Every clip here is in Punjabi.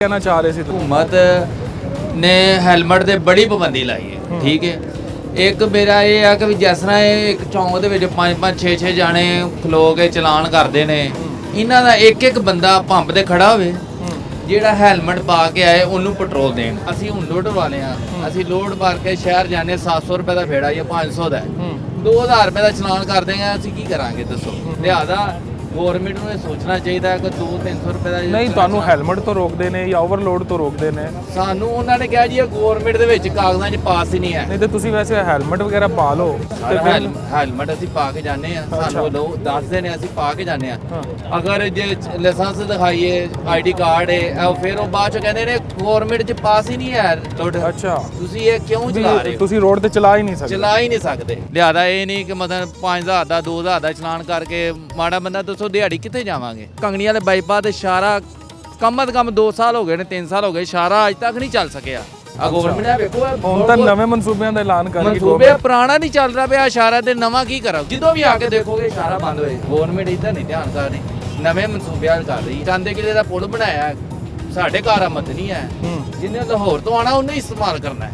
कहना चाह रहे थे हुकूमत ने ਹੈਲਮਟ ਤੇ ਬੜੀ ਪਾਬੰਦੀ ਲਾਈ ਹੈ। ਠੀਕ ਹੈ, ਇੱਕ ਮੇਰਾ ਇਹ ਆ ਕਿ ਵੀ ਜਿਸ ਤਰ੍ਹਾਂ ਇਹ ਇੱਕ ਚੌਂਕ ਦੇ ਵਿੱਚ 5-5 6-6 ਜਾਣੇ ਖਲੋ ਕੇ ਚਲਾਨ ਕਰਦੇ ਨੇ, ਇਹਨਾਂ ਦਾ ਇੱਕ ਬੰਦਾ ਪੰਪ ਤੇ ਖੜਾ ਹੋਵੇ ਜਿਹੜਾ ਹੈਲਮਟ ਪਾ ਕੇ ਆਏ ਉਹਨੂੰ ਪੈਟਰੋਲ ਦੇਣ। ਅਸੀਂ ਹੁਣ ਲੋਡ ਵਾਲੇ ਆ, ਅਸੀਂ ਲੋਡ ਭਰ ਕੇ ਸ਼ਹਿਰ ਜਾਂਦੇ 700 ਰੁਪਏ ਦਾ ਫੇੜਾ ਜਾਂ 500 ਦਾ 2000 ਰੁਪਏ ਦਾ ਚਲਾਨ ਕਰਦੇ ਆ, ਅਸੀਂ ਕੀ ਕਰਾਂਗੇ ਦੱਸੋ। ਲਿਆਦਾ ਗੌਰਮੈਂਟ ਨੂੰ ਇਹ ਸੋਚਣਾ ਚਾਹੀਦਾ ਕਿ 200-300 ਰੁਪਏ ਦਾ ਨਹੀਂ ਤੁਹਾਨੂੰ ਹੈਲਮਟ ਤੋਂ ਰੋਕਦੇ ਨੇ ਜਾਂ ਓਵਰਲੋਡ ਤੋਂ ਰੋਕਦੇ ਨੇ। ਸਾਨੂੰ ਉਹਨਾਂ ਨੇ ਕਿਹਾ ਜੀ ਇਹ ਗੌਰਮੈਂਟ ਦੇ ਵਿੱਚ ਕਾਗਜ਼ਾਂ 'ਚ ਪਾਸ ਹੀ ਨਹੀਂ ਹੈ। ਨਹੀਂ ਤੇ ਤੁਸੀਂ ਵੈਸੇ ਹੈਲਮਟ ਵਗੈਰਾ ਪਾ ਲਓ ਤੇ ਫਿਰ ਹੈਲਮਟ ਅਸੀਂ ਪਾ ਕੇ ਜਾਂਦੇ ਆ, ਸਾਨੂੰ ਲੋਕ ਦੱਸਦੇ ਨੇ ਅਸੀਂ ਪਾ ਕੇ ਜਾਂਦੇ ਆ। ਅਗਰ ਜੇ ਲਾਇਸੈਂਸ ਦਿਖਾਈਏ ਆਈਡੀ ਕਾਰਡ ਹੈ ਉਹ ਫਿਰ ਉਹ ਬਾਅਦ ਚ ਕਹਿੰਦੇ ਨੇ ਗੌਰਮੈਂਟ 'ਚ ਪਾਸ ਹੀ ਨਹੀਂ ਹੈ ਲੋਡ। ਅੱਛਾ ਤੁਸੀਂ ਇਹ ਕਿਉਂ ਚਲਾ ਰਹੇ ਹੋ? ਤੁਸੀਂ ਰੋਡ ਤੇ ਚਲਾ ਹੀ ਨਹੀਂ ਸਕਦੇ। ਚਲਾ ਹੀ ਨਹੀਂ ਸਕਦੇ। ਲਿਆਦਾ ਇਹ ਨਹੀਂ ਕਿ ਮਤਲਬ 5000 ਦਾ 2000 ਦਾ ਚਲਾਨ ਕਰਕੇ ਮਾੜਾ ਬੰਦਾ ਦੱਸੋ ਦਿਹਾੜੀ ਕਿੱਥੇ ਜਾਵਾਂਗੇ। ਕੰਗਣੀ ਵਾਲੇ ਬਾਈਪਾਸ ਤੇ ਇਸ਼ਾਰਾ ਕਮ ਤੋਂ ਕਮ 2 ਸਾਲ ਹੋ ਗਏ ਨੇ, 3 ਸਾਲ ਹੋ ਗਏ, ਇਸ਼ਾਰਾ ਅੱਜ ਤੱਕ ਨਹੀਂ ਚੱਲ ਸਕਿਆ। ਆ ਗਵਰਨਮੈਂਟ ਆ ਵੇਖੋ ਹੁਣ ਤਾਂ ਨਵੇਂ ਮਨਸੂਬਿਆਂ ਦਾ ਐਲਾਨ ਕਰ ਰਹੀ ਮਨਸੂਬੇ ਪੁਰਾਣਾ ਨਹੀਂ ਚੱਲ ਰਿਹਾ ਪਿਆ, ਇਸ਼ਾਰਾ ਤੇ ਨਵਾਂ ਕੀ ਕਰਾਂ। ਜਦੋਂ ਵੀ ਆ ਕੇ ਦੇਖੋਗੇ ਇਸ਼ਾਰਾ ਬੰਦ ਹੋਏ। ਗਵਰਨਮੈਂਟ ਇਦਾਂ ਨਹੀਂ ਧਿਆਨ ਕਰ ਰਹੀ, ਨਵੇਂ ਮਨਸੂਬਿਆਂ ਕਰ ਰਹੀ। ਚਾਂਦੇ ਕਿਲੇ ਦਾ ਪੁਲ ਬਣਾਇਆ, ਸਾਡੇ ਘਰ ਆਮਦਨੀ ਹੈ। ਜਿਹਨੇ ਲਾਹੌਰ ਤੋਂ ਆਣਾ ਉਹਨੇ ਇਸਤੇਮਾਲ ਕਰਨਾ ਹੈ,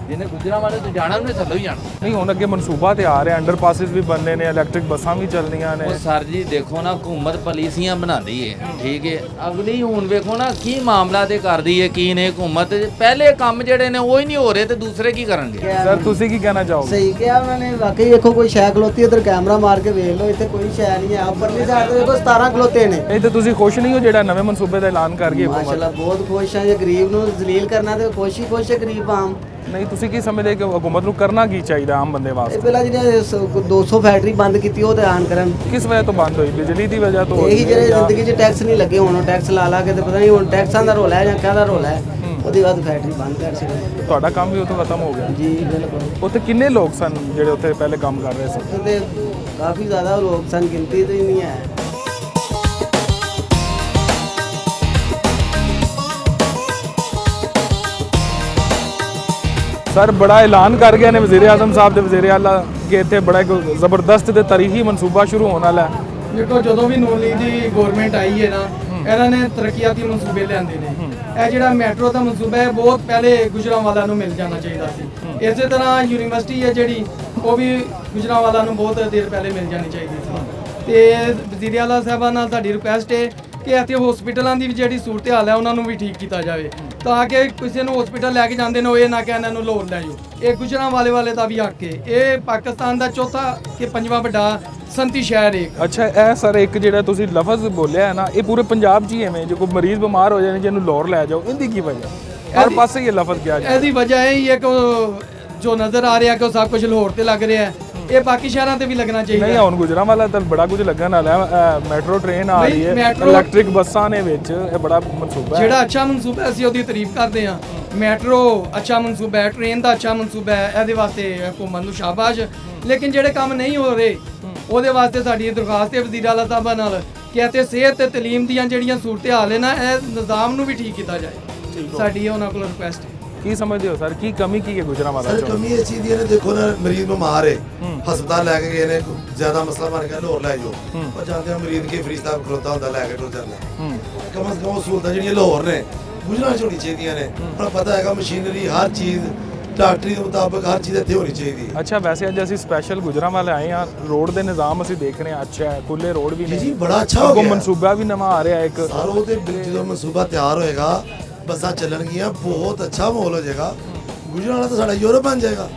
ਜਿਹਨੇ ਗੁਜਰਾਂਵਾਲੇ ਤੋਂ ਜਾਣਾ ਉਹਨੇ ਥੱਲੋਂ ਹੀ ਜਾਣਾ। ਨਹੀਂ ਹੁਣ ਅੱਗੇ ਮਨਸੂਬਾ ਤੇ ਆ ਰਿਹਾ, ਅੰਡਰਪਾਸਿਸ ਵੀ ਬਣਨੇ ਨੇ, ਇਲੈਕਟ੍ਰਿਕ ਬੱਸਾਂ ਵੀ ਚੱਲਣੀਆਂ ਨੇ। ਉਹ ਸਰ ਜੀ ਦੇਖੋ ਨਾ, ਹਕੂਮਤ ਪਾਲਿਸੀਆਂ ਬਣਾਉਂਦੀ ਹੈ, ਠੀਕ ਹੈ। ਅਗਲੀ ਹੁਣ ਵੇਖੋ ਨਾ ਕੀ ਮਾਮਲਾ ਤੇ ਕਰਦੀ ਹੈ, ਕੀ ਨੇ ਹਕੂਮਤ। ਪਹਿਲੇ ਕੰਮ ਜਿਹੜੇ ਨੇ ਉਹ ਹੀ ਨਹੀਂ ਹੋ ਰਹੇ ਤੇ ਦੂਸਰੇ ਕੀ ਕਰਨਗੇ। ਸਰ ਤੁਸੀਂ ਕੀ ਕਹਿਣਾ ਚਾਹੋਗੇ? ਸਹੀ ਕਿਹਾ ਉਹਨਾਂ ਨੇ, ਵਾਕਈ ਵੇਖੋ ਕੋਈ ਸ਼ੈ ਖਲੋਤੀ ਉਧਰ ਕੈਮਰਾ ਮਾਰ ਕੇ ਵੇਖ ਲਓ, ਇੱਥੇ ਕੋਈ ਸ਼ੈ ਨਹੀਂ ਹੈ। ਉੱਪਰਲੀ ਸਾਈਡ ਤੇ ਦੇਖੋ 17 ਖਲੋਤੇ ਨੇ। ਇਹ ਤੇ ਤੁਸੀਂ ਖੁਸ਼ ਨਹੀਂ ਹੋ ਜਿਹੜਾ ਨਵੇਂ ਮਨਸੂਬੇ ਦਾ ਐਲਾਨ ਕਰ ਗਈ ਹਕੂਮਤ? ਮਾਸ਼ਾਅੱਲਾ ਬਹੁਤ ਖੁਸ਼ ਹਾਂ। ਜੇ ਗਰੀਬ ਨੂੰ ਜ਼ਲੀਲ ਕਰਨਾ ਤੇ ਖੁਸ਼ ਹੀ ਖੁਸ਼ ਹੈ ਗਰੀਬ ਆਮ। ਨਹੀਂ ਤੁਸੀਂ ਕੀ ਸਮਝਦੇ ਕਿ ਹਕੂਮਤ ਨੂੰ ਕਰਨਾ ਕੀ ਚਾਹੀਦਾ ਆਮ ਬੰਦੇ ਇਹ ਵਾਸਤੇ? ਪਹਿਲਾਂ ਜਿਹੜੇ 200 ਫੈਕਟਰੀ ਬੰਦ ਕੀਤੀ ਉਹ ਤੇ ਆਨ ਕਰਨ। ਕਿਸ ਵਜ੍ਹਾ ਤੋਂ ਬੰਦ ਹੋਈ? ਬਿਜਲੀ ਦੀ ਵਜ੍ਹਾ ਤੋਂ? ਇਹੀ ਜਿਹੜੇ ਜ਼ਿੰਦਗੀ 'ਚ ਟੈਕਸ ਨਹੀਂ ਲੱਗੇ, ਹੁਣ ਟੈਕਸ ਲਾ ਕੇ ਤੇ ਪਤਾ ਨਹੀਂ ਹੁਣ ਟੈਕਸਾਂ ਦਾ ਰੋਲਾ ਹੈ ਜਾਂ ਕਾਹਦਾ ਰੋਲਾ ਹੈ, ਉਹਦੀ ਬਾਅਦ ਫੈਕਟਰੀ ਬੰਦ ਕਰ ਛੱਡੀ। ਤੁਹਾਡਾ ਕੰਮ ਵੀ ਉੱਥੋਂ ਖਤਮ ਹੋ ਗਿਆ? ਜੀ ਬਿਲਕੁਲ। ਉੱਥੇ ਕਿੰਨੇ ਲੋਕ ਸਨ ਜਿਹੜੇ ਉੱਥੇ ਪਹਿਲੇ ਕੰਮ ਕਰ ਰਹੇ ਸੀ? ਤੇ ਕਾਫੀ ਜ਼ਿਆਦਾ ਲੋਕ ਸਨ, ਗਿਣਤੀ ਤੇ ਹੀ ਨਹੀਂ ਹੈ। ਸਰ ਬੜਾ ਐਲਾਨ ਕਰ ਗਏ ਨੇ ਵਜ਼ੀਰ ਆਜ਼ਮ ਸਾਹਿਬ ਤੇ ਵਜ਼ੀਰ ਆਲਾ ਕਿ ਇੱਥੇ ਬੜਾ ਇੱਕ ਜ਼ਬਰਦਸਤ ਤੇ ਤਾਰੀਖੀ ਮਨਸੂਬਾ ਸ਼ੁਰੂ ਹੋਣ ਵਾਲਾ ਹੈ। ਦੇਖੋ ਜਦੋਂ ਵੀ ਨੂਨ ਲੀਗ ਦੀ ਗਵਰਨਮੈਂਟ ਆਈ ਹੈ ਨਾ, ਇਹਨਾਂ ਨੇ ਤਰੱਕੀਆਤੀ ਮਨਸੂਬੇ ਲਿਆਂਦੇ ਨੇ। ਇਹ ਜਿਹੜਾ ਮੈਟਰੋ ਦਾ ਮਨਸੂਬਾ ਹੈ ਬਹੁਤ ਪਹਿਲੇ ਗੁਜਰਾਂਵਾਲਾ ਨੂੰ ਮਿਲ ਜਾਣਾ ਚਾਹੀਦਾ ਸੀ। ਇਸੇ ਤਰ੍ਹਾਂ ਯੂਨੀਵਰਸਿਟੀ ਹੈ ਜਿਹੜੀ ਉਹ ਵੀ ਗੁਜਰਾਂਵਾਲਾ ਨੂੰ ਬਹੁਤ ਦੇਰ ਪਹਿਲੇ ਮਿਲ ਜਾਣੀ ਚਾਹੀਦੀ ਸੀ। ਤੇ ਵਜ਼ੀਰ ਆਲਾ ਸਾਹਿਬਾਨ ਨਾਲ ਸਾਡੀ ਰਿਕੁਐਸਟ ਹੈ ਕਿ ਇੱਥੇ ਹਸਪੀਟਲਾਂ ਦੀ ਵੀ ਜਿਹੜੀ ਸੂਰਤ ਹਾਲ ਹੈ ਉਹਨਾਂ ਨੂੰ ਵੀ ਠੀਕ ਕੀਤਾ ਜਾਵੇ, ਤਾਂ ਕਿ ਕਿਸੇ ਨੂੰ ਹਸਪੀਟਲ ਲੈ ਕੇ ਜਾਂਦੇ ਨੇ ਉਹ ਇਹ ਨਾ ਕਿ ਇਹਨਾਂ ਨੂੰ ਲਾਹੌਰ ਲੈ ਜਾਓ। ਇਹ ਗੁਜਰਾਂਵਾਲੇ ਦਾ ਵੀ ਹੱਕ ਹੈ। ਇਹ ਪਾਕਿਸਤਾਨ ਦਾ ਚੌਥਾ ਕਿ ਪੰਜਵਾਂ ਵੱਡਾ ਸੰਤੀ ਸ਼ਹਿਰ ਹੈ। ਅੱਛਾ ਇਹ ਸਰ ਇੱਕ ਜਿਹੜਾ ਤੁਸੀਂ ਲਫ਼ਜ਼ ਬੋਲਿਆ ਹੈ ਨਾ, ਇਹ ਪੂਰੇ ਪੰਜਾਬ 'ਚ ਹੀ ਐਵੇਂ ਜੇ ਕੋਈ ਮਰੀਜ਼ ਬਿਮਾਰ ਹੋ ਜਾਏ ਜਿਹਨੂੰ ਲਾਹੌਰ ਲੈ ਜਾਓ, ਇਹਦੀ ਕੀ ਵਜ੍ਹਾ? ਹਰ ਪਾਸੇ ਇਹ ਲਫ਼ਜ਼ ਕਿਹਾ ਜਾਂਦਾ। ਇਹਦੀ ਵਜ੍ਹਾ ਇਹ ਹੀ ਹੈ ਕਿ ਜੋ ਨਜ਼ਰ ਆ ਰਿਹਾ ਕਿ ਉਹ ਸਭ ਕੁਝ ਲਾਹੌਰ ਤੇ ਲੱਗ ਰਿਹਾ ਹੈ, ਇਹ ਬਾਕੀ ਸ਼ਹਿਰਾਂ ਤੇ ਵੀ ਲੱਗਣਾ ਚਾਹੀਦਾ। ਨਹੀਂ ਹੁਣ ਗੁਜਰਾਂਵਾਲਾ ਤਾਂ ਬੜਾ ਕੁਝ ਲੱਗਣ ਵਾਲਾ ਹੈ। ਮੈਟਰੋ ਟ੍ਰੇਨ ਆ ਰਹੀ ਹੈ, ਇਲੈਕਟ੍ਰਿਕ ਬੱਸਾਂ ਨੇ ਵਿੱਚ, ਇਹ ਬੜਾ ਮਨਸੂਬਾ ਹੈ। ਜਿਹੜਾ ਅੱਛਾ ਮਨਸੂਬਾ ਹੈ ਅਸੀਂ ਉਹਦੀ ਤਾਰੀਫ ਕਰਦੇ ਹਾਂ। ਮੈਟਰੋ ਅੱਛਾ ਮਨਸੂਬਾ ਹੈ, ਟ੍ਰੇਨ ਦਾ ਅੱਛਾ ਮਨਸੂਬਾ ਹੈ, ਇਹਦੇ ਵਾਸਤੇ ਹਕੂਮਤ ਨੂੰ ਸ਼ਾਬਾਸ਼। ਲੇਕਿਨ ਜਿਹੜੇ ਕੰਮ ਨਹੀਂ ਹੋ ਰਹੇ ਉਹਦੇ ਵਾਸਤੇ ਸਾਡੀ ਦਰਖਾਸਤ ਹੈ ਵਜ਼ੀਰ ਆਲਾ ਸਾਹਿਬਾਂ ਨਾਲ ਕਿ ਇੱਥੇ ਸਿਹਤ ਤੇ ਤਾਲੀਮ ਦੀਆਂ ਜਿਹੜੀਆਂ ਸੂਰਤ ਹਾਲ ਹੈ ਨਾ, ਇਹ ਨਿਜ਼ਾਮ ਨੂੰ ਵੀ ਠੀਕ ਕੀਤਾ ਜਾਏ। ਸਾਡੀ ਉਹਨਾਂ ਕੋਲ ਰਿਕੁਐਸਟ ਹੈ। ਕੀ ਸਮਝਦੇ ਹੋ ਸਰ, ਕੀ ਕਮੀ ਕੀ ਹੈ ਗੁਜਰਾਂਵਾਲਾ ਸਰ ਚ? ਕਮੀ ਇਸ ਚੀਜ਼ ਦੀ ਹੈ, ਦੇਖੋ ਨਾ ਮਰੀਜ਼ ਬਿਮਾਰ ਹੈ, ਹਸਪਤਾਲ ਲੈ ਕੇ ਗਏ ਨੇ, ਜ਼ਿਆਦਾ ਮਸਲਾ ਬਣ ਗਿਆ ਲਾਹੌਰ ਲੈ ਜਾਓ, ਪਰ ਜਾਂਦੇ ਮਰੀਜ਼ ਕੇ ਫਰੀਦਕੋਟ ਖਲੋਤਾ ਹੁੰਦਾ ਲੈ ਕੇ ਟੁਰ ਜਾਂਦਾ। ਕਮ ਸੇ ਕਮ ਸਹੂਲਤਾਂ ਜਿਹੜੀਆਂ ਲਾਹੌਰ ਨੇ ਗੁਜਰਾਂ ਚ ਹੋਣੀ ਚਾਹੀਦੀਆਂ ਨੇ। ਪਰ ਪਤਾ ਹੈਗਾ ਮਸ਼ੀਨਰੀ ਹਰ ਚੀਜ਼ ਡਾਕਟਰੀ ਦੇ ਮੁਤਾਬਕ ਹਰ ਚੀਜ਼ ਇੱਥੇ ਹੋਣੀ ਚਾਹੀਦੀ ਹੈ। ਅੱਛਾ ਵੈਸੇ ਅੱਜ ਅਸੀਂ ਸਪੈਸ਼ਲ ਗੁਜਰਾਂਵਾਲੇ ਆਏ ਹਾਂ, ਰੋਡ ਦੇ ਨਿਜ਼ਾਮ ਅਸੀਂ ਦੇਖ ਰਹੇ ਹਾਂ ਅੱਛਾ ਹੈ, ਖੁੱਲੇ ਰੋਡ ਵੀ ਨੇ ਜੀ ਬੜਾ ਅੱਛਾ ਹੋ ਅੱਗੋਂ ਗਿਆ। ਮਨਸੂਬਾ ਵੀ ਨਵਾਂ ਆ ਰਿਹਾ ਇੱਕ ਸਾਰੋ ਤੇ ਜਦੋਂ ਮਨਸੂਬਾ ਤਿਆਰ ਹੋਏਗਾ, ਬੱਸਾਂ ਚੱਲਣਗੀਆਂ, ਬਹੁਤ ਅੱਛਾ ਮਾਹੌਲ ਹੋ ਜਾਏਗਾ। ਗੁਜਰਾਂਵਾਲਾ ਤਾਂ ਸਾਡਾ ਯੂਰਪ ਬਣ ਜਾਏਗਾ।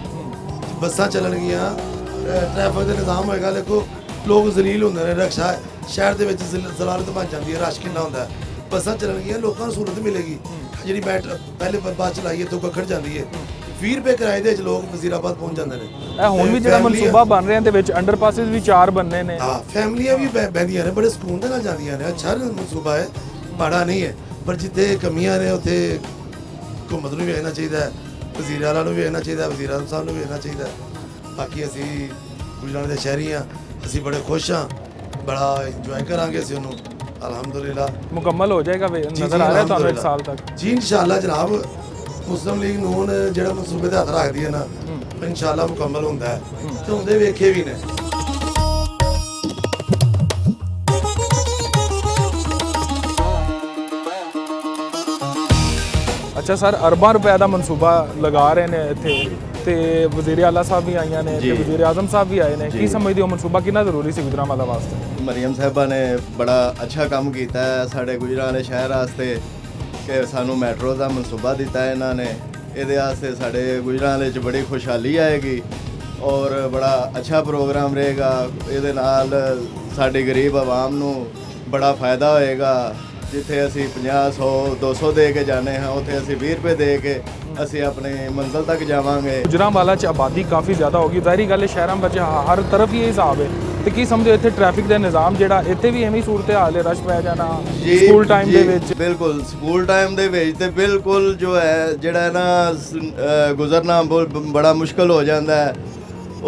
ਬੱਸਾਂ ਚੱਲਣਗੀਆਂ, ਟ੍ਰੈਫਿਕ ਦਾ ਨਿਜ਼ਾਮ ਹੋਏਗਾ। ਦੇਖੋ ਲੋਕ ਜ਼ਲੀਲ ਹੁੰਦੇ ਨੇ, ਰਕਸ਼ਾ ਸ਼ਹਿਰ ਦੇ ਵਿੱਚ ਜ਼ਲਾਲਤ ਬਣ ਜਾਂਦੀ ਹੈ, ਰਸ਼ ਕਿੰਨਾ ਹੁੰਦਾ। ਬੱਸਾਂ ਚੱਲਣਗੀਆਂ, ਲੋਕਾਂ ਨੂੰ ਸਹੂਲਤ ਮਿਲੇਗੀ। ਜਿਹੜੀ ਪਹਿਲੇ ਬੱਸ ਚਲਾਈਏ ਤੋਂ ਕੱਖੜ ਜਾਂਦੀ ਹੈ, 20 ਰੁਪਏ ਕਿਰਾਏ ਦੇ ਵਿੱਚ ਲੋਕ ਵਜ਼ੀਰਾਬਾਦ ਪਹੁੰਚ ਜਾਂਦੇ ਨੇ। ਇਹ ਹੁਣ ਵੀ ਜਿਹੜਾ ਮਨਸੂਬਾ ਬਣ ਰਿਹਾ ਦੇ ਵਿੱਚ ਅੰਡਰਪਾਸਿਸ ਵੀ 4 ਬੰਨੇ ਨੇ। ਹਾਂ ਫੈਮਲੀਆਂ ਵੀ ਬਹਿੰਦੀਆਂ ਨੇ, ਬੜੇ ਸਕੂਨ ਦੇ ਨਾਲ ਜਾਂਦੀਆਂ ਨੇ। ਅੱਛਾ ਮਨਸੂਬਾ ਹੈ, ਮਾੜਾ ਨਹੀਂ ਹੈ। ਪਰ ਜਿੱਥੇ ਕਮੀਆਂ ਨੇ ਉੱਥੇ ਹਕੂਮਤ ਨੂੰ ਵੀ ਵੇਖਣਾ ਚਾਹੀਦਾ, ਵਜ਼ੀਰ ਆਲਾ ਨੂੰ ਵੀ ਵੇਖਣਾ ਚਾਹੀਦਾ, ਵਜ਼ੀਰ ਆਜ਼ਮ ਸਾਹਿਬ ਨੂੰ ਵੀ ਵੇਖਣਾ ਚਾਹੀਦਾ। ਬਾਕੀ ਅਸੀਂ ਗੁਜਰਾਂਵਾਲੇ ਦੇ ਸ਼ਹਿਰੀ ਹਾਂ, ਅਸੀਂ ਬੜੇ ਖੁਸ਼ ਹਾਂ, ਬੜਾ ਇੰਜੋਏ ਕਰਾਂਗੇ ਅਸੀਂ ਉਹਨੂੰ। ਅਲਹਮਦੁਲਿਲਾ ਮੁਕੰਮਲ ਹੋ ਜਾਏਗਾ ਨਜ਼ਰ ਆ ਰਿਹਾ ਤੁਹਾਨੂੰ 1 ਸਾਲ ਤੱਕ? ਜੀ ਇਨਸ਼ਾਅੱਲਾ ਜਨਾਬ, ਮੁਸਲਿਮ ਲੀਗ ਨੂਨ ਜਿਹੜਾ ਮਨਸੂਬੇ ਦੇ ਹੱਥ ਰੱਖਦੀ ਹੈ ਨਾ, ਇਨਸ਼ਾਅੱਲਾ ਮੁਕੰਮਲ ਹੁੰਦਾ ਹੈ ਤੇ ਹੁੰਦੇ ਵੇਖੇ ਵੀ ਨੇ। ਅੱਛਾ ਸਰ, ਅਰਬਾਂ ਰੁਪਏ ਦਾ ਮਨਸੂਬਾ ਲਗਾ ਰਹੇ ਨੇ ਇੱਥੇ ਤੇ ਵਜ਼ੀਰ ਆਲਾ ਸਾਹਿਬ ਵੀ ਆਈਆਂ ਨੇ ਤੇ ਵਜ਼ੀਰ ਆਜ਼ਮ ਸਾਹਿਬ ਵੀ ਆਏ ਨੇ। ਕੀ ਸਮਝਦੇ ਹੋ ਮਨਸੂਬਾ ਕਿੰਨਾ ਜ਼ਰੂਰੀ ਸੀ ਗੁਜਰਾਂਵਾਲਾ ਵਾਸਤੇ? ਮਰੀਮ ਸਾਹਿਬਾ ਨੇ ਬੜਾ ਅੱਛਾ ਕੰਮ ਕੀਤਾ ਹੈ ਸਾਡੇ ਗੁਜਰਾਂਵਾਲੇ ਸ਼ਹਿਰ ਵਾਸਤੇ ਕਿ ਸਾਨੂੰ ਮੈਟਰੋ ਦਾ ਮਨਸੂਬਾ ਦਿੱਤਾ ਇਹਨਾਂ ਨੇ। ਇਹਦੇ ਵਾਸਤੇ ਸਾਡੇ ਗੁਜਰਾਂਵਾਲੇ 'ਚ ਬੜੀ ਖੁਸ਼ਹਾਲੀ ਆਏਗੀ ਔਰ ਬੜਾ ਅੱਛਾ ਪ੍ਰੋਗਰਾਮ ਰਹੇਗਾ। ਇਹਦੇ ਨਾਲ ਸਾਡੀ ਗਰੀਬ ਆਵਾਮ ਨੂੰ ਬੜਾ ਫਾਇਦਾ ਹੋਏਗਾ। ਜਿੱਥੇ ਅਸੀਂ 50 100 200 ਦੇ ਕੇ ਜਾਂਦੇ ਹਾਂ ਉੱਥੇ ਅਸੀਂ 20 ਰੁਪਏ ਦੇ ਕੇ ਅਸੀਂ ਆਪਣੀ ਮੰਜ਼ਿਲ ਤੱਕ ਜਾਵਾਂਗੇ। ਗੁਜਰਾਂਵਾਲਾ 'ਚ ਆਬਾਦੀ ਕਾਫੀ ਜ਼ਿਆਦਾ ਹੋ ਗਈ, ਜ਼ਾਹਿਰੀ ਗੱਲ ਹੈ ਸ਼ਹਿਰਾਂ ਵਿੱਚ ਹਰ ਤਰਫ ਹੀ ਇਹ ਹਿਸਾਬ ਹੈ। ਤੇ ਕੀ ਸਮਝੋ ਇੱਥੇ ਟ੍ਰੈਫਿਕ ਦਾ ਨਿਜ਼ਾਮ ਜਿਹੜਾ ਇੱਥੇ ਵੀ ਐਵੇਂ ਹੀ ਸੂਰਤ ਹਾਲ ਹੈ, ਰਸ਼ ਪੈ ਜਾਣਾ ਸਕੂਲ ਟਾਈਮ ਦੇ ਵਿੱਚ? ਬਿਲਕੁਲ ਸਕੂਲ ਟਾਈਮ ਦੇ ਵਿੱਚ ਤੇ ਬਿਲਕੁਲ ਜੋ ਹੈ ਜਿਹੜਾ ਨਾ ਗੁਜ਼ਰਨਾ ਬੜਾ ਮੁਸ਼ਕਲ ਹੋ ਜਾਂਦਾ ਹੈ।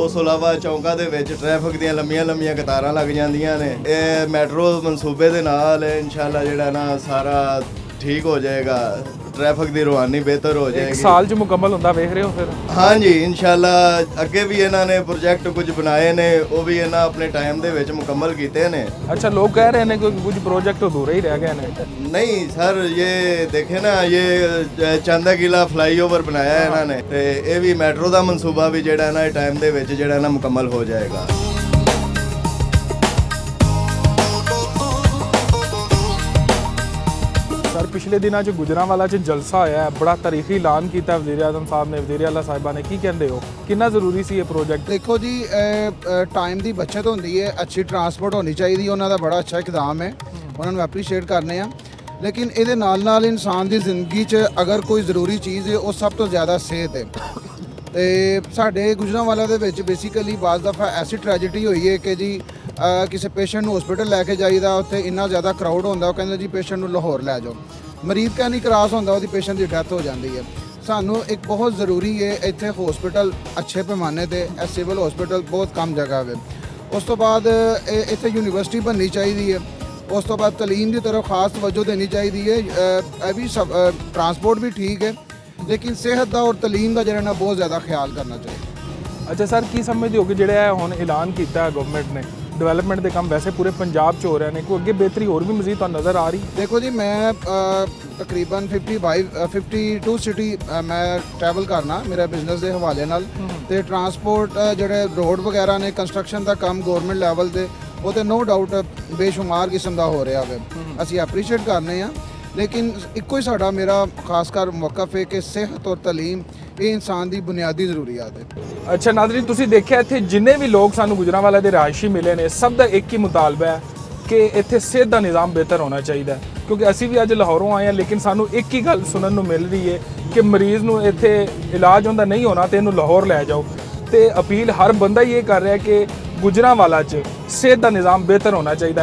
ਉਸ ਤੋਂ ਇਲਾਵਾ ਚੌਂਕਾਂ ਦੇ ਵਿੱਚ ਟ੍ਰੈਫਿਕ ਦੀਆਂ ਲੰਮੀਆਂ ਕਤਾਰਾਂ ਲੱਗ ਜਾਂਦੀਆਂ ਨੇ। ਇਹ ਮੈਟਰੋ ਮਨਸੂਬੇ ਦੇ ਨਾਲ ਇਨਸ਼ਾਅੱਲਾ ਜਿਹੜਾ ਨਾ ਸਾਰਾ ਠੀਕ ਹੋ ਜਾਏਗਾ, ਟ੍ਰੈਫਿਕ ਦੀ ਰਵਾਨੀ ਬਿਹਤਰ ਹੋ ਜਾਏਗੀ। 1 ਸਾਲ 'ਚ ਮੁਕੰਮਲ ਹੁੰਦਾ ਵੇਖ ਰਹੇ ਹੋ ਫਿਰ? ਹਾਂਜੀ ਇਨਸ਼ਾਅੱਲਾ। ਅੱਗੇ ਵੀ ਇਹਨਾਂ ਨੇ ਪ੍ਰੋਜੈਕਟ ਕੁਝ ਬਣਾਏ ਨੇ, ਉਹ ਵੀ ਇਹਨਾਂ ਆਪਣੇ ਟਾਈਮ ਦੇ ਵਿੱਚ ਮੁਕੰਮਲ ਕੀਤੇ ਨੇ। ਅੱਛਾ, ਲੋਕ ਕਹਿ ਰਹੇ ਨੇ ਕਿ ਕੁਝ ਪ੍ਰੋਜੈਕਟ ਅਧੂਰੇ ਹੀ ਰਹਿ ਗਏ ਨੇ। ਨਹੀਂ ਸਰ, ਇਹ ਦੇਖੇ ਨਾ, ਇਹ ਚੰਦਾ ਕਿਲਾ ਫਲਾਈਓਵਰ ਬਣਾਇਆ ਇਹਨਾਂ ਨੇ ਤੇ ਇਹ ਵੀ ਮੈਟਰੋ ਦਾ ਮਨਸੂਬਾ ਵੀ ਜਿਹੜਾ ਨਾ ਟਾਈਮ ਦੇ ਵਿੱਚ ਜਿਹੜਾ ਨਾ ਮੁਕੰਮਲ ਹੋ ਜਾਏਗਾ। ਸਰ, ਪਿਛਲੇ ਦਿਨਾਂ 'ਚ ਗੁਜਰਾਂਵਾਲਾ 'ਚ ਜਲਸਾ ਹੋਇਆ ਹੈ, ਬੜਾ ਤਾਰੀਖੀ ਐਲਾਨ ਕੀਤਾ ਵਜ਼ੀਰ ਆਜ਼ਮ ਸਾਹਿਬ ਨੇ, ਵਜ਼ੀਰ ਆਲਾ ਸਾਹਿਬਾ ਨੇ। ਕੀ ਕਹਿੰਦੇ ਹੋ, ਕਿੰਨਾ ਜ਼ਰੂਰੀ ਸੀ ਇਹ ਪ੍ਰੋਜੈਕਟ? ਦੇਖੋ ਜੀ, ਟਾਈਮ ਦੀ ਬੱਚਤ ਹੁੰਦੀ ਹੈ, ਅੱਛੀ ਟਰਾਂਸਪੋਰਟ ਹੋਣੀ ਚਾਹੀਦੀ, ਉਹਨਾਂ ਦਾ ਬੜਾ ਅੱਛਾ ਇਕਦਾਮ ਹੈ, ਉਹਨਾਂ ਨੂੰ ਐਪਰੀਸ਼ੀਏਟ ਕਰਨੇ ਆ। ਲੇਕਿਨ ਇਹਦੇ ਨਾਲ ਇਨਸਾਨ ਦੀ ਜ਼ਿੰਦਗੀ 'ਚ ਅਗਰ ਕੋਈ ਜ਼ਰੂਰੀ ਚੀਜ਼ ਹੈ ਉਹ ਸਭ ਤੋਂ ਜ਼ਿਆਦਾ ਸਿਹਤ ਹੈ। ਤੇ ਸਾਡੇ ਗੁਜਰਾਂਵਾਲਾ ਦੇ ਵਿੱਚ ਬੇਸਿਕਲੀ ਬਾਜ਼ ਦਫਾ ਐਸੀ ਟ੍ਰੈਜੇਡੀ ਹੋਈ ਹੈ ਕਿ ਜੀ ਕਿਸੇ ਪੇਸ਼ੈਂਟ ਨੂੰ ਹਸਪੀਟਲ ਲੈ ਕੇ ਜਾਈਦਾ, ਉੱਥੇ ਇੰਨਾ ਜ਼ਿਆਦਾ ਕਰਾਊਡ ਹੁੰਦਾ, ਉਹ ਕਹਿੰਦੇ ਜੀ ਪੇਸ਼ੈਂਟ ਨੂੰ ਲਾਹੌਰ ਲੈ ਜਾਓ। ਮਰੀਜ਼ ਕਾ ਨਹੀਂ ਕਰਾਸ ਹੁੰਦਾ, ਉਹਦੀ ਪੇਸ਼ੈਂਟ ਦੀ ਡੈਥ ਹੋ ਜਾਂਦੀ ਹੈ। ਸਾਨੂੰ ਇੱਕ ਬਹੁਤ ਜ਼ਰੂਰੀ ਹੈ ਇੱਥੇ ਹਸਪੀਟਲ ਅੱਛੇ ਪੈਮਾਨੇ ਤੇ, ਸਿਵਲ ਹਸਪੀਟਲ ਬਹੁਤ ਕਮ ਜਗ੍ਹਾ ਹੈ। ਉਸ ਤੋਂ ਬਾਅਦ ਇੱਥੇ ਯੂਨੀਵਰਸਿਟੀ ਬਣਨੀ ਚਾਹੀਦੀ ਹੈ। ਉਸ ਤੋਂ ਬਾਅਦ ਤਾਲੀਮ ਦੀ ਤਰਫ ਖਾਸ ਤਵੱਜੋ ਦੇਣੀ ਚਾਹੀਦੀ ਹੈ। ਇਹ ਵੀ ਸਭ ਟਰਾਂਸਪੋਰਟ ਵੀ ਠੀਕ ਹੈ, ਲੇਕਿਨ ਸਿਹਤ ਦਾ ਔਰ ਤਾਲੀਮ ਦਾ ਜਿਹੜਾ ਨਾ ਬਹੁਤ ਜ਼ਿਆਦਾ ਖਿਆਲ ਕਰਨਾ ਚਾਹੀਦਾ। ਅੱਛਾ ਸਰ, ਕੀ ਸਮਝਦੇ ਹੋ ਕਿ ਜਿਹੜਾ ਹੁਣ ਐਲਾਨ ਕੀਤਾ ਹੈ ਗਵਰਨਮੈਂਟ ਨੇ, ਡਿਵੈਲਪਮੈਂਟ ਦੇ ਕੰਮ ਵੈਸੇ ਪੂਰੇ ਪੰਜਾਬ 'ਚ ਹੋ ਰਹੇ ਨੇ, ਕੋਈ ਅੱਗੇ ਬਿਹਤਰੀ ਹੋਰ ਵੀ ਮਜ਼ੀਦ ਤੁਹਾਨੂੰ ਨਜ਼ਰ ਆ ਰਹੀ? ਦੇਖੋ ਜੀ, ਮੈਂ ਤਕਰੀਬਨ 52 ਸਿਟੀ ਮੈਂ ਟਰੈਵਲ ਕਰਨਾ ਮੇਰੇ ਬਿਜ਼ਨਸ ਦੇ ਹਵਾਲੇ ਨਾਲ। ਤੇ ਟਰਾਂਸਪੋਰਟ ਜਿਹੜੇ ਰੋਡ ਵਗੈਰਾ ਨੇ, ਕੰਸਟਰਕਸ਼ਨ ਦਾ ਕੰਮ ਗਵਰਨਮੈਂਟ ਲੈਵਲ ਤੇ ਉਹ ਤੇ ਨੋ ਡਾਊਟ ਬੇਸ਼ੁਮਾਰ ਕਿਸਮ ਦਾ ਹੋ ਰਿਹਾ ਵੇ, ਅਸੀਂ ਐਪਰੀਸ਼ੀਏਟ ਕਰਨੇ ਆ। ਲੇਕਿਨ ਇੱਕੋ ਹੀ ਸਾਡਾ ਮੇਰਾ ਖਾਸ ਕਰ ਮੌਕਫ ਹੈ ਕਿ ਸਿਹਤ ਔਰ ਤਾਲੀਮ ਇਹ ਇਨਸਾਨ ਦੀ ਬੁਨਿਆਦੀ ਜ਼ਰੂਰੀਅਤ ਹੈ। ਅੱਛਾ ਨਾਜ਼ਰੀਨ, ਤੁਸੀਂ ਦੇਖਿਆ ਇੱਥੇ ਜਿੰਨੇ ਵੀ ਲੋਕ ਸਾਨੂੰ ਗੁਜਰਾਂਵਾਲਾ ਦੇ ਰਿਹਾਇਸ਼ੀ ਮਿਲੇ ਨੇ, ਸਭ ਦਾ ਇੱਕ ਹੀ ਮੁਤਾਲਬਾ ਹੈ ਕਿ ਇੱਥੇ ਸਿਹਤ ਦਾ ਨਿਜ਼ਾਮ ਬਿਹਤਰ ਹੋਣਾ ਚਾਹੀਦਾ। ਕਿਉਂਕਿ ਅਸੀਂ ਵੀ ਅੱਜ ਲਾਹੌਰੋਂ ਆਏ ਹਾਂ, ਲੇਕਿਨ ਸਾਨੂੰ ਇੱਕ ਹੀ ਗੱਲ ਸੁਣਨ ਨੂੰ ਮਿਲ ਰਹੀ ਹੈ ਕਿ ਮਰੀਜ਼ ਨੂੰ ਇੱਥੇ ਇਲਾਜ ਹੁੰਦਾ ਨਹੀਂ ਹੋਣਾ ਤੇ ਇਹਨੂੰ ਲਾਹੌਰ ਲੈ ਜਾਓ। ਤੇ ਅਪੀਲ ਹਰ ਬੰਦਾ ਹੀ ਇਹ ਕਰ ਰਿਹਾ ਕਿ ਗੁਜਰਾਂਵਾਲਾ 'ਚ ਸਿਹਤ ਦਾ ਨਿਜ਼ਾਮ ਬਿਹਤਰ ਹੋਣਾ ਚਾਹੀਦਾ।